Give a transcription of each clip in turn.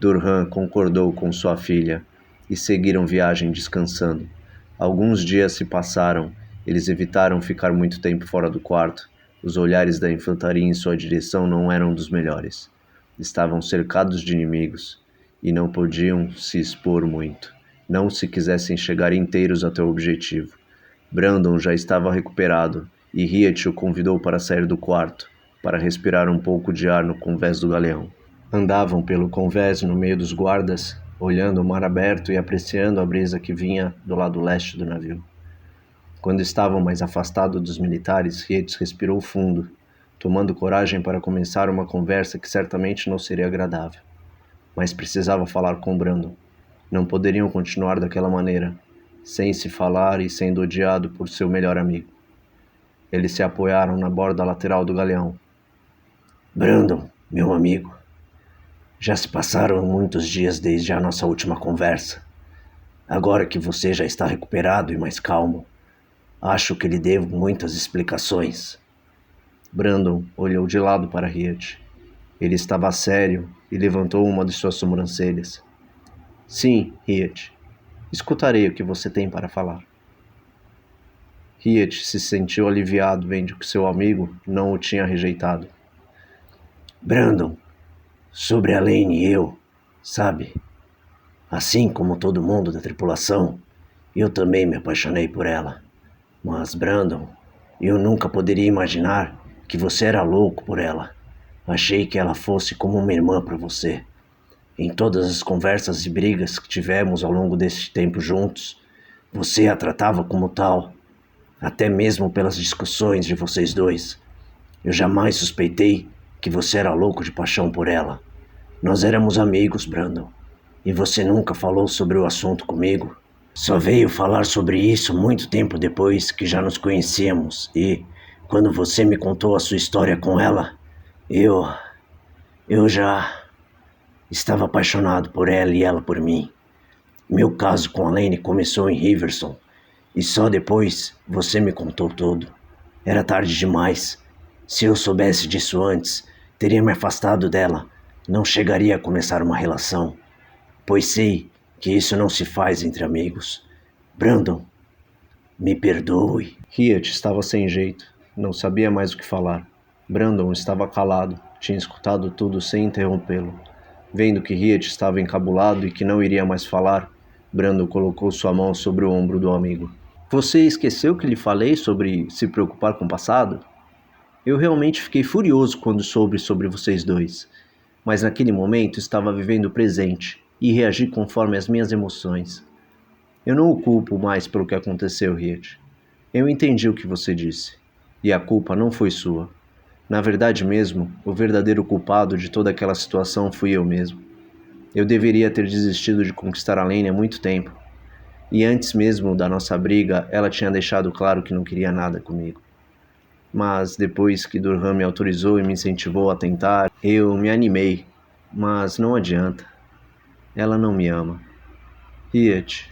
Durham concordou com sua filha e seguiram viagem descansando. Alguns dias se passaram. Eles evitaram ficar muito tempo fora do quarto. Os olhares da infantaria em sua direção não eram dos melhores. Estavam cercados de inimigos e não podiam se expor muito, não se quisessem chegar inteiros até o objetivo. Brandon já estava recuperado e Riet o convidou para sair do quarto, para respirar um pouco de ar no convés do galeão. Andavam pelo convés no meio dos guardas, olhando o mar aberto e apreciando a brisa que vinha do lado leste do navio. Quando estavam mais afastados dos militares, Riet respirou fundo, tomando coragem para começar uma conversa que certamente não seria agradável. Mas precisava falar com Brandon. Não poderiam continuar daquela maneira, sem se falar e sendo odiado por seu melhor amigo. Eles se apoiaram na borda lateral do galeão. Brandon, meu amigo, já se passaram muitos dias desde a nossa última conversa. Agora que você já está recuperado e mais calmo, acho que lhe devo muitas explicações. Brandon olhou de lado para Riet. Ele estava sério e levantou uma de suas sobrancelhas. Sim, Riet. Escutarei o que você tem para falar. Riet se sentiu aliviado vendo que seu amigo não o tinha rejeitado. Brandon, sobre a Lane e eu, sabe? Assim como todo mundo da tripulação, eu também me apaixonei por ela. Mas, Brandon, eu nunca poderia imaginar que você era louco por ela. Achei que ela fosse como uma irmã para você. Em todas as conversas e brigas que tivemos ao longo desse tempo juntos, você a tratava como tal, até mesmo pelas discussões de vocês dois. Eu jamais suspeitei que você era louco de paixão por ela. Nós éramos amigos, Brandon, e você nunca falou sobre o assunto comigo. Só veio falar sobre isso muito tempo depois que já nos conhecíamos e, quando você me contou a sua história com ela, eu já estava apaixonado por ela e ela por mim. Meu caso com a Lane começou em Riverson e só depois você me contou tudo. Era tarde demais. Se eu soubesse disso antes, teria me afastado dela. Não chegaria a começar uma relação, pois sei que isso não se faz entre amigos. Brandon, me perdoe. Riet estava sem jeito, não sabia mais o que falar. Brandon estava calado, tinha escutado tudo sem interrompê-lo. Vendo que Riet estava encabulado e que não iria mais falar, Brandon colocou sua mão sobre o ombro do amigo. Você esqueceu que lhe falei sobre se preocupar com o passado? Eu realmente fiquei furioso quando soube sobre vocês dois, mas naquele momento estava vivendo o presente e reagi conforme as minhas emoções. Eu não o culpo mais pelo que aconteceu, Riet. Eu entendi o que você disse, e a culpa não foi sua. Na verdade mesmo, o verdadeiro culpado de toda aquela situação fui eu mesmo. Eu deveria ter desistido de conquistar a Lane há muito tempo. E antes mesmo da nossa briga, ela tinha deixado claro que não queria nada comigo. Mas depois que Durham me autorizou e me incentivou a tentar, eu me animei. Mas não adianta. Ela não me ama. Riet,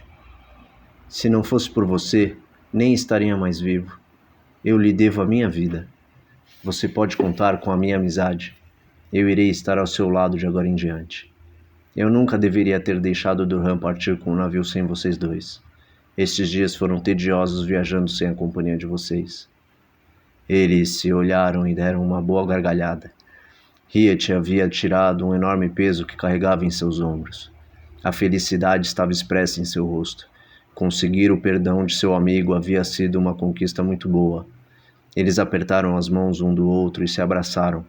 se não fosse por você, nem estaria mais vivo. Eu lhe devo a minha vida. Você pode contar com a minha amizade. Eu irei estar ao seu lado de agora em diante. Eu nunca deveria ter deixado Durham partir com o navio sem vocês dois. Estes dias foram tediosos viajando sem a companhia de vocês. Eles se olharam e deram uma boa gargalhada. Riet havia tirado um enorme peso que carregava em seus ombros. A felicidade estava expressa em seu rosto. Conseguir o perdão de seu amigo havia sido uma conquista muito boa. Eles apertaram as mãos um do outro e se abraçaram.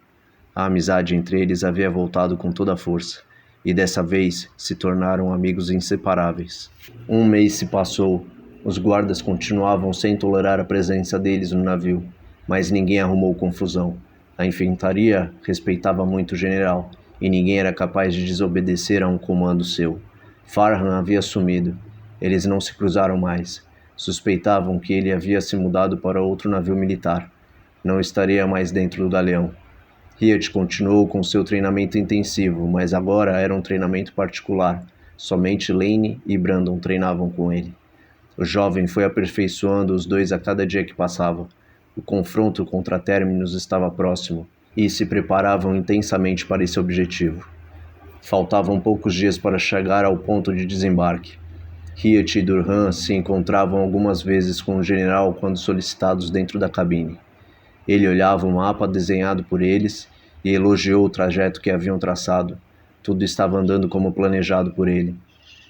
A amizade entre eles havia voltado com toda a força, e dessa vez se tornaram amigos inseparáveis. Um mês se passou. Os guardas continuavam sem tolerar a presença deles no navio, mas ninguém arrumou confusão. A infantaria respeitava muito o general, e ninguém era capaz de desobedecer a um comando seu. Farhan havia sumido. Eles não se cruzaram mais. Suspeitavam que ele havia se mudado para outro navio militar. Não estaria mais dentro do galeão. Riet continuou com seu treinamento intensivo, mas agora era um treinamento particular. Somente Lane e Brandon treinavam com ele. O jovem foi aperfeiçoando os dois a cada dia que passava. O confronto contra Terminus estava próximo, e se preparavam intensamente para esse objetivo. Faltavam poucos dias para chegar ao ponto de desembarque. Hiet e Durham se encontravam algumas vezes com o general quando solicitados dentro da cabine. Ele olhava o mapa desenhado por eles e elogiou o trajeto que haviam traçado. Tudo estava andando como planejado por ele,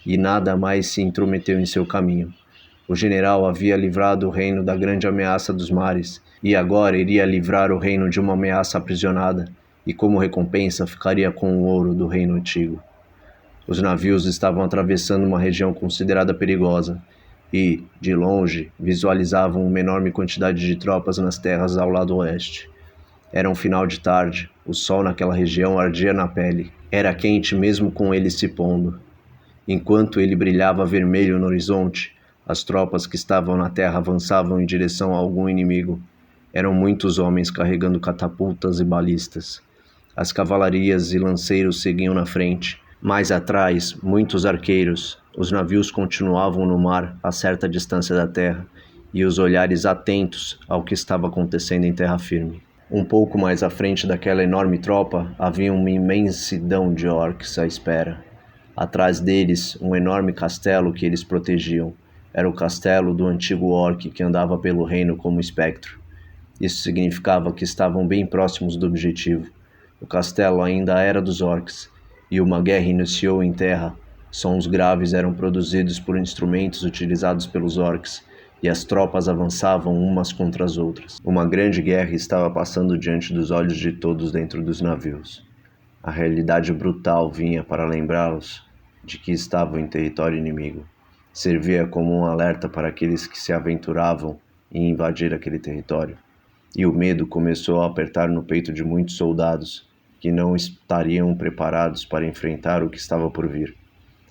e nada mais se intrometeu em seu caminho. O general havia livrado o reino da grande ameaça dos mares, e agora iria livrar o reino de uma ameaça aprisionada, e como recompensa ficaria com o ouro do reino antigo. Os navios estavam atravessando uma região considerada perigosa, e, de longe, visualizavam uma enorme quantidade de tropas nas terras ao lado oeste. Era um final de tarde, o sol naquela região ardia na pele. Era quente mesmo com ele se pondo. Enquanto ele brilhava vermelho no horizonte, as tropas que estavam na terra avançavam em direção a algum inimigo. Eram muitos homens carregando catapultas e balistas. As cavalarias e lanceiros seguiam na frente. Mais atrás, muitos arqueiros. Os navios continuavam no mar a certa distância da terra, e os olhares atentos ao que estava acontecendo em terra firme. Um pouco mais à frente daquela enorme tropa, havia uma imensidão de orcs à espera. Atrás deles, um enorme castelo que eles protegiam. Era o castelo do antigo orc que andava pelo reino como espectro. Isso significava que estavam bem próximos do objetivo. O castelo ainda era dos orcs, e uma guerra iniciou em terra. Sons graves eram produzidos por instrumentos utilizados pelos orcs, e as tropas avançavam umas contra as outras. Uma grande guerra estava passando diante dos olhos de todos dentro dos navios. A realidade brutal vinha para lembrá-los de que estavam em território inimigo. Servia como um alerta para aqueles que se aventuravam em invadir aquele território. E o medo começou a apertar no peito de muitos soldados que não estariam preparados para enfrentar o que estava por vir.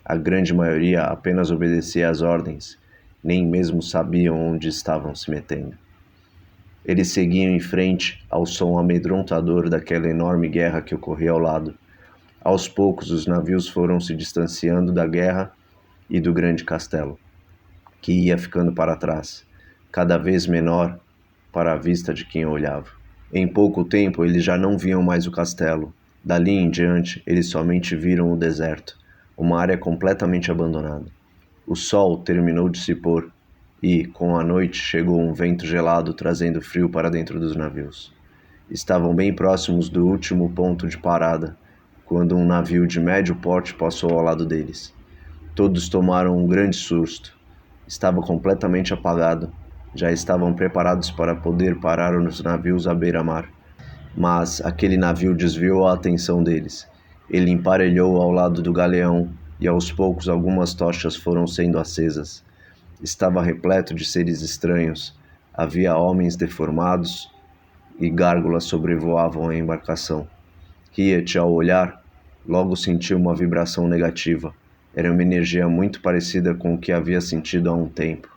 A grande maioria apenas obedecia às ordens, nem mesmo sabiam onde estavam se metendo. Eles seguiam em frente ao som amedrontador daquela enorme guerra que ocorria ao lado. Aos poucos, os navios foram se distanciando da guerra e do grande castelo, que ia ficando para trás, cada vez menor para a vista de quem olhava. Em pouco tempo, eles já não viam mais o castelo. Dali em diante, eles somente viram o deserto, uma área completamente abandonada. O sol terminou de se pôr e, com a noite, chegou um vento gelado trazendo frio para dentro dos navios. Estavam bem próximos do último ponto de parada, quando um navio de médio porte passou ao lado deles. Todos tomaram um grande susto. Estava completamente apagado. Já estavam preparados para poder parar os navios à beira-mar. Mas aquele navio desviou a atenção deles. Ele emparelhou ao lado do galeão e aos poucos algumas tochas foram sendo acesas. Estava repleto de seres estranhos. Havia homens deformados e gárgulas sobrevoavam a embarcação. Hiet, ao olhar, logo sentiu uma vibração negativa. Era uma energia muito parecida com o que havia sentido há um tempo.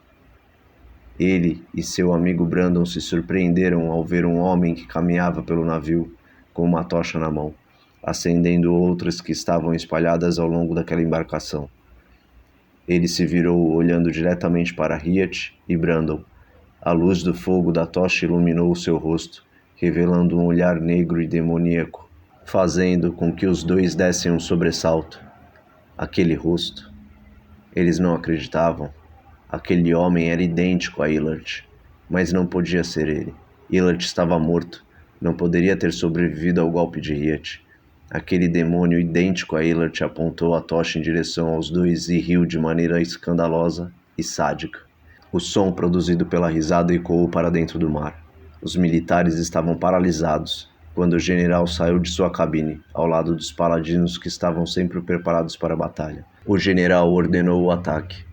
Ele e seu amigo Brandon se surpreenderam ao ver um homem que caminhava pelo navio com uma tocha na mão, acendendo outras que estavam espalhadas ao longo daquela embarcação. Ele se virou olhando diretamente para Hiet e Brandon. A luz do fogo da tocha iluminou o seu rosto, revelando um olhar negro e demoníaco, fazendo com que os dois dessem um sobressalto. Aquele rosto. Eles não acreditavam. Aquele homem era idêntico a Illard, mas não podia ser ele. Illard estava morto. Não poderia ter sobrevivido ao golpe de Hiet. Aquele demônio idêntico a Illard apontou a tocha em direção aos dois e riu de maneira escandalosa e sádica. O som produzido pela risada ecoou para dentro do mar. Os militares estavam paralisados quando o general saiu de sua cabine, ao lado dos paladinos que estavam sempre preparados para a batalha. O general ordenou o ataque.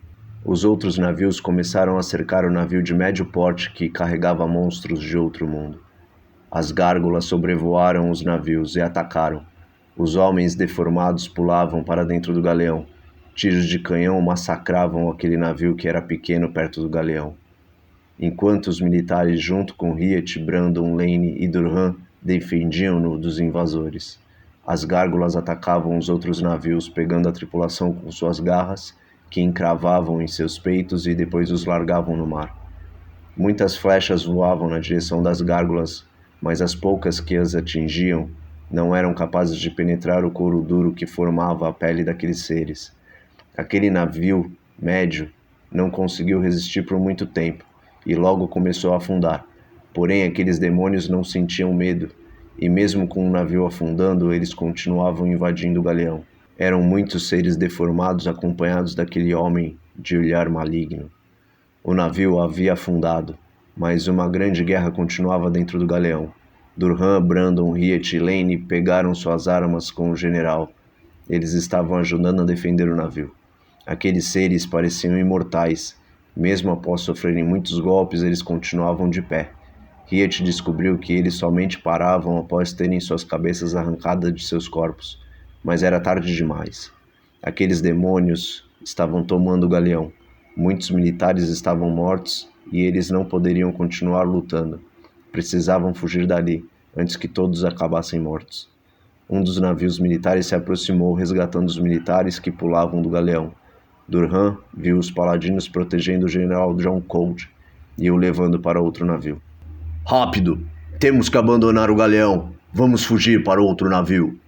Os outros navios começaram a cercar o navio de médio porte que carregava monstros de outro mundo. As gárgulas sobrevoaram os navios e atacaram. Os homens deformados pulavam para dentro do galeão. Tiros de canhão massacravam aquele navio que era pequeno perto do galeão. Enquanto os militares, junto com Hiet, Brandon, Lane e Durham, defendiam-no dos invasores. As gárgulas atacavam os outros navios, pegando a tripulação com suas garras, que encravavam em seus peitos e depois os largavam no mar. Muitas flechas voavam na direção das gárgulas, mas as poucas que as atingiam Não eram capazes de penetrar o couro duro que formava a pele daqueles seres. Aquele navio médio não conseguiu resistir por muito tempo e logo começou a afundar. Porém, aqueles demônios não sentiam medo, e mesmo com o navio afundando, eles continuavam invadindo o galeão. Eram muitos seres deformados acompanhados daquele homem de olhar maligno. O navio havia afundado, mas uma grande guerra continuava dentro do galeão. Durham, Brandon, Riet e Lane pegaram suas armas com o general. Eles estavam ajudando a defender o navio. Aqueles seres pareciam imortais. Mesmo após sofrerem muitos golpes, eles continuavam de pé. Riet descobriu que eles somente paravam após terem suas cabeças arrancadas de seus corpos. Mas era tarde demais. Aqueles demônios estavam tomando o galeão. Muitos militares estavam mortos e eles não poderiam continuar lutando. Precisavam fugir dali, antes que todos acabassem mortos. Um dos navios militares se aproximou, resgatando os militares que pulavam do galeão. Durham viu os paladinos protegendo o general John Cold e o levando para outro navio. Rápido! Temos que abandonar o galeão! Vamos fugir para outro navio!